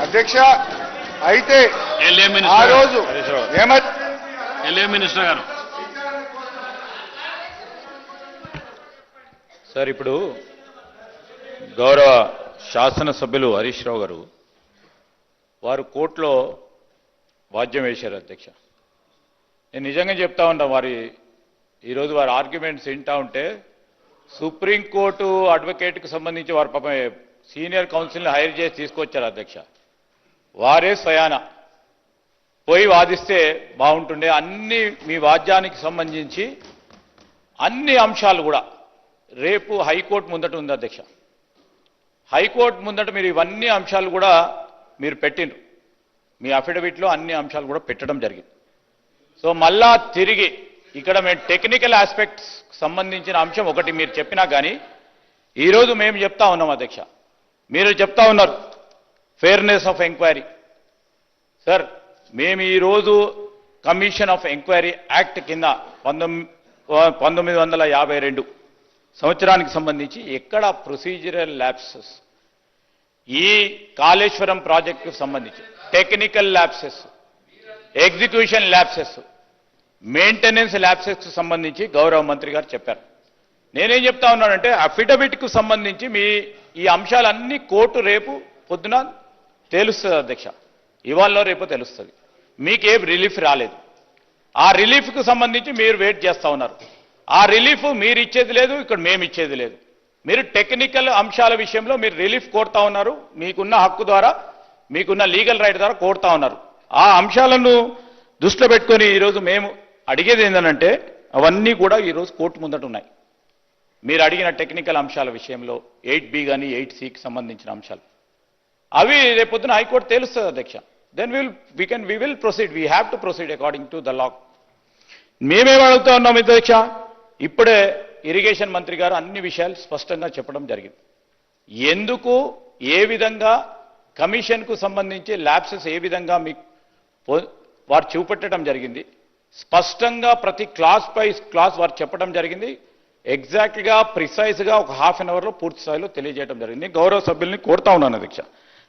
అధ్యక్ష అయితే ఆ రోజు ఎల్ఏ మినిస్టర్ గారు సార్ ఇప్పుడు గౌరవ శాసనసభ్యులు హరీష్ రావు గారు వారు కోర్టులో వాద్యం వేశారు అధ్యక్ష. నేను నిజంగా చెప్తా ఉంటా, ఈరోజు వారి ఆర్గ్యుమెంట్స్ వింటా ఉంటే సుప్రీంకోర్టు అడ్వకేట్కి సంబంధించి వారు పాపం సీనియర్ కౌన్సిల్ని హైర్ చేసి తీసుకొచ్చారు అధ్యక్ష. వారే స్వయాన పోయి వాదిస్తే బాగుంటుండే. అన్ని మీ వాద్యానికి సంబంధించి అన్ని అంశాలు కూడా రేపు హైకోర్టు ముందట ఉంది అధ్యక్ష. హైకోర్టు ముందట మీరు ఇవన్నీ అంశాలు కూడా మీరు పెట్టిండ్రు, మీ అఫిడవిట్లో అన్ని అంశాలు కూడా పెట్టడం జరిగింది. సో మళ్ళా తిరిగి ఇక్కడ మేము టెక్నికల్ ఆస్పెక్ట్స్ సంబంధించిన అంశం ఒకటి మీరు చెప్పినా కానీ ఈరోజు మేము చెప్తా ఉన్నాం అధ్యక్ష. మీరు చెప్తా ఉన్నారు ఫెయిర్నెస్ ఆఫ్ ఎంక్వైరీ. సార్ మేము ఈరోజు కమిషన్ ఆఫ్ ఎంక్వైరీ యాక్ట్ కింద 1952 సంవత్సరానికి సంబంధించి ఎక్కడ ప్రొసీజరల్ ల్యాప్సెస్, ఈ కాళేశ్వరం ప్రాజెక్టుకు సంబంధించి technical lapses, execution lapses, maintenance ల్యాప్సెస్కు సంబంధించి గౌరవ మంత్రి గారు చెప్పారు. నేనేం చెప్తా ఉన్నానంటే అఫిడవిట్కు సంబంధించి ఈ అంశాలన్నీ కోర్టు రేపు పొద్దున తెలుస్తుంది అధ్యక్ష. ఇవాళ రేపు తెలుస్తుంది. మీకేం రిలీఫ్ రాలేదు. ఆ రిలీఫ్కు సంబంధించి మీరు వెయిట్ చేస్తూ ఉన్నారు. ఆ రిలీఫ్ మీరు ఇచ్చేది లేదు, ఇక్కడ మేము ఇచ్చేది లేదు. మీరు టెక్నికల్ అంశాల విషయంలో మీరు రిలీఫ్ కోరుతా ఉన్నారు, మీకున్న హక్కు ద్వారా, మీకున్న లీగల్ రైట్ ద్వారా కోరుతా ఉన్నారు. ఆ అంశాలను దృష్టిలో పెట్టుకొని ఈరోజు మేము అడిగేది ఏంటంటే అవన్నీ కూడా ఈరోజు కోర్టు ముందట ఉన్నాయి. మీరు అడిగిన టెక్నికల్ అంశాల విషయంలో 8B కానీ 8Cకి సంబంధించిన అంశాలు అవి రేపొద్దున హైకోర్టు తెలుస్తుంది అధ్యక్ష. Then we will proceed. We have to proceed according to the law. మేమేం అడుగుతా ఉన్నాం అధ్యక్ష, ఇప్పుడే ఇరిగేషన్ మంత్రి గారు అన్ని విషయాలు స్పష్టంగా చెప్పడం జరిగింది. ఎందుకు ఏ విధంగా కమిషన్కు సంబంధించి ల్యాప్సెస్ ఏ విధంగా మీకు వారు చూపెట్టడం జరిగింది. స్పష్టంగా ప్రతి క్లాస్ పై క్లాస్ వారు చెప్పడం జరిగింది. ఎగ్జాక్ట్గా ప్రిసైజ్గా ఒక ½ an hourలో పూర్తి స్థాయిలో తెలియజేయడం జరిగింది. గౌరవ సభ్యుల్ని కోరుతా ఉన్నాను అధ్యక్ష,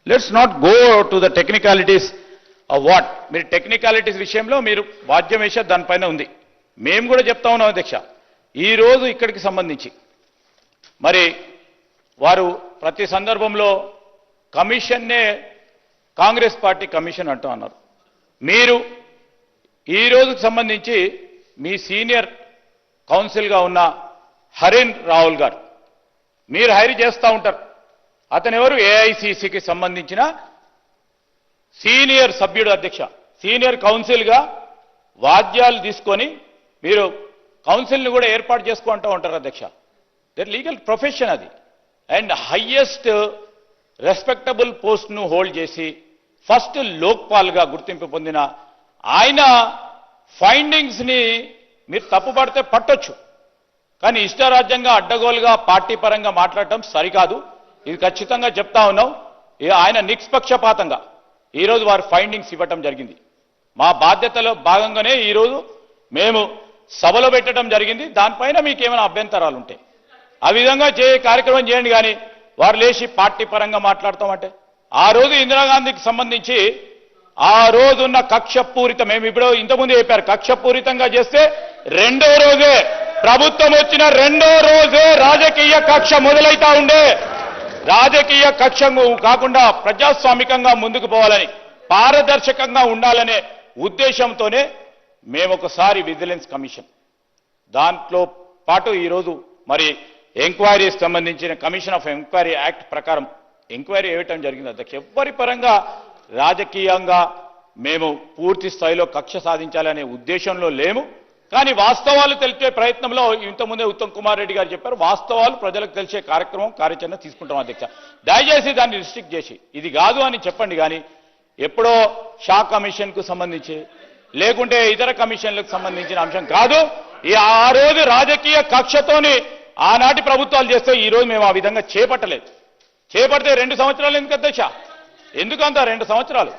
let's not go to the technicalities of what. మీరు టెక్నికాలిటీస్ విషయంలో మీరు వాద్యం వేసే దానిపైన ఉంది. మేము కూడా చెప్తా ఉన్నాం అధ్యక్ష. ఈరోజు ఇక్కడికి సంబంధించి మరి వారు ప్రతి సందర్భంలో కమిషన్నే కాంగ్రెస్ పార్టీ కమిషన్ అంటూ అన్నారు. మీరు ఈ రోజుకు సంబంధించి మీ సీనియర్ కౌన్సిల్గా ఉన్న హరిన్ రావుల్ గారు మీరు హైర్ చేస్తూ ఉంటారు. అతను ఎవరు? ఏఐసిసికి సంబంధించిన సీనియర్ సభ్యుడు అధ్యక్ష. సీనియర్ కౌన్సిల్గా వాద్యాలు తీసుకొని మీరు కౌన్సిల్ని కూడా ఏర్పాటు చేసుకుంటూ ఉంటారు అధ్యక్ష. దట్ లీగల్ ప్రొఫెషన్ అది. అండ్ హయ్యెస్ట్ రెస్పెక్టబుల్ పోస్ట్ను హోల్డ్ చేసి ఫస్ట్ లోక్పాల్గా గుర్తింపు పొందిన ఆయన ఫైండింగ్స్ని మీరు తప్పుపడితే పట్టొచ్చు, కానీ ఇష్టారాజ్యంగా అడ్డగోలుగా పార్టీ పరంగా మాట్లాడటం సరికాదు. ఇది ఖచ్చితంగా చెప్తా ఉన్నాం. ఆయన నిష్పక్షపాతంగా ఈరోజు వారి ఫైండింగ్స్ ఇవ్వటం జరిగింది. మా బాధ్యతలో భాగంగానే ఈరోజు మేము సభలో పెట్టడం జరిగింది. దానిపైన మీకు ఏమైనా అభ్యంతరాలు ఉంటే ఆ విధంగా కార్యక్రమం చేయండి. కానీ వారు లేచి పార్టీ పరంగా మాట్లాడతామంటే ఆ రోజు ఇందిరాగాంధీకి సంబంధించి ఆ రోజున్న కక్షపూరిత, మేము ఇప్పుడు ఇంతకుముందు చెప్పారు, కక్షపూరితంగా చేస్తే రెండో రోజే ప్రభుత్వం వచ్చిన రెండో రోజే రాజకీయ కక్ష మొదలైతా ఉండే. రాజకీయ కక్ష కాకుండా ప్రజాస్వామికంగా ముందుకు పోవాలని, పారదర్శకంగా ఉండాలనే ఉద్దేశంతోనే మేము ఒకసారి విజిలెన్స్ కమిషన్ దాంట్లో పాటు ఈరోజు మరి ఎంక్వైరీకి సంబంధించిన కమిషన్ ఆఫ్ ఎంక్వైరీ యాక్ట్ ప్రకారం ఎంక్వైరీ వేయటం జరిగింది అధ్యక్ష. ఎవ్వరి పరంగా రాజకీయంగా మేము పూర్తి స్థాయిలో కక్ష సాధించాలనే ఉద్దేశంలో లేము. కానీ వాస్తవాలు తెలిపే ప్రయత్నంలో ఇంతకుముందే ఉత్తమ్ కుమార్ రెడ్డి గారు చెప్పారు, వాస్తవాలు ప్రజలకు తెలిసే కార్యచరణ తీసుకుంటాం అధ్యక్ష. దయచేసి దాన్ని రిస్ట్రిక్ట్ చేసి ఇది కాదు అని చెప్పండి. కానీ ఎప్పుడో షా కమిషన్కు సంబంధించి లేకుంటే ఇతర కమిషన్లకు సంబంధించిన అంశం కాదు. ఆ రోజు రాజకీయ కక్షతోని ఆనాటి ప్రభుత్వాలు చేస్తే ఈ రోజు మేము ఆ విధంగా చేపట్టలేదు. చేపడితే 2 సంవత్సరాలు ఎందుకు అధ్యక్ష? ఎందుకంత 2 సంవత్సరాలు?